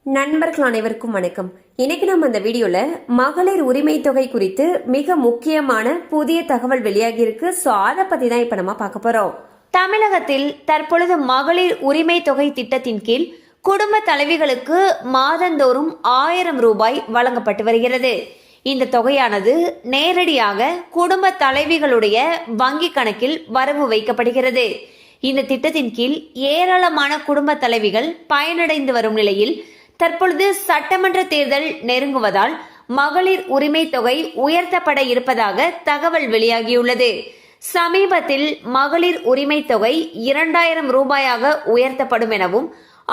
நண்பர்கள் அனைவருக்கும் வணக்கம். இன்னைக்கு நம்ம இந்த வீடியோல மகளிர் உரிமை தொகை குறித்து மிக முக்கியமான புதிய தகவல் வெளியாகி இருக்கு. சோ அதை பத்தி தான் இப்ப நம்ம பார்க்க போறோம். தமிழகத்தில் தற்பொழுது மகளிர் உரிமை தொகை திட்டத்தின் கீழ் குடும்ப தலைவிகளுக்கு மாதந்தோறும் 1000 ரூபாய் வழங்கப்பட்டு வருகிறது. இந்த தொகையானது நேரடியாக குடும்ப தலைவிகளுடைய வங்கி கணக்கில் வரவு வைக்கப்படுகிறது. இந்த திட்டத்தின் கீழ் ஏராளமான குடும்ப தலைவிகள் பயனடைந்து வரும் நிலையில் தற்பொழுது சட்டமன்ற தேர்தல் நெருங்குவதால் மகளிர் உரிமை தொகை உயர்த்தப்பட இருப்பதாக தகவல் வெளியாகியுள்ளது. சமீபத்தில் மகளிர் உரிமை தொகை 2000 ரூபாயாக உயர்த்தப்படும் எனவும்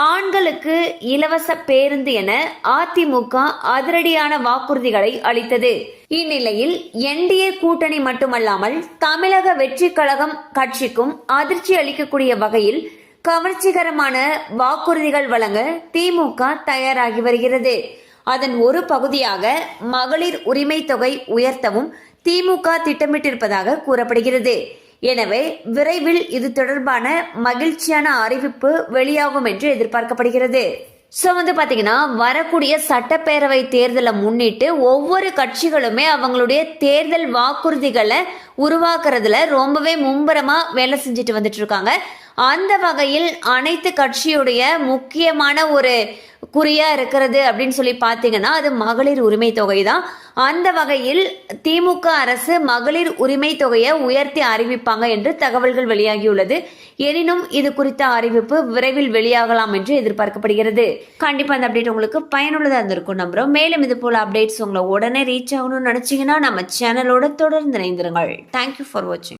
ஆண்களுக்கு இலவச பேருந்து என அதிமுக அதிரடியான வாக்குறுதிகளை அளித்தது. இந்நிலையில் என்டிஏ கூட்டணி மட்டுமல்லாமல் தமிழக வெற்றி கழகம் கட்சிக்கும் அதிர்ச்சி அளிக்கக்கூடிய வகையில் கவர்ச்சிகரமான வாக்குறுதிகள் வழங்க திமுக தயாராகி வருகிறது. அதன் ஒரு பகுதியாக மகளிர் உரிமை தொகை உயர்த்தவும் திமுக திட்டமிட்டிருப்பதாக கூறப்படுகிறது. எனவே விரைவில் இது தொடர்பான மகிழ்ச்சியான அறிவிப்பு வெளியாகும் என்று எதிர்பார்க்கப்படுகிறது. பாத்தீங்கன்னா வரக்கூடிய சட்டப்பேரவை தேர்தலை முன்னிட்டு ஒவ்வொரு கட்சிகளுமே அவங்களுடைய தேர்தல் வாக்குறுதிகளை உருவாக்குறதுல ரொம்பவே மும்முரமா வேலை செஞ்சுட்டு வந்துட்டு இருக்காங்க. அந்த வகையில் அனைத்து கட்சியுடைய முக்கியமான ஒரு குறியா இருக்கிறது அப்படின்னு சொல்லி பாத்தீங்கன்னா அது மகளிர் உரிமை தொகை தான். அந்த வகையில் திமுக அரசு மகளிர் உரிமை தொகையை உயர்த்தி அறிவிப்பாங்க என்று தகவல்கள் வெளியாகியுள்ளது. எனினும் இது குறித்த அறிவிப்பு விரைவில் வெளியாகலாம் என்று எதிர்பார்க்கப்படுகிறது. கண்டிப்பா அந்த அப்டேட் உங்களுக்கு பயனுள்ளதா இருந்திருக்கும் நம்புறோம். மேலும் இது போல அப்டேட்ஸ் உங்களை உடனே ரீச் ஆகணும்னு நினைச்சீங்கன்னா நம்ம சேனலோட தொடர்ந்து இணைந்திருங்கள். தேங்க்யூ ஃபார் வாட்சிங்.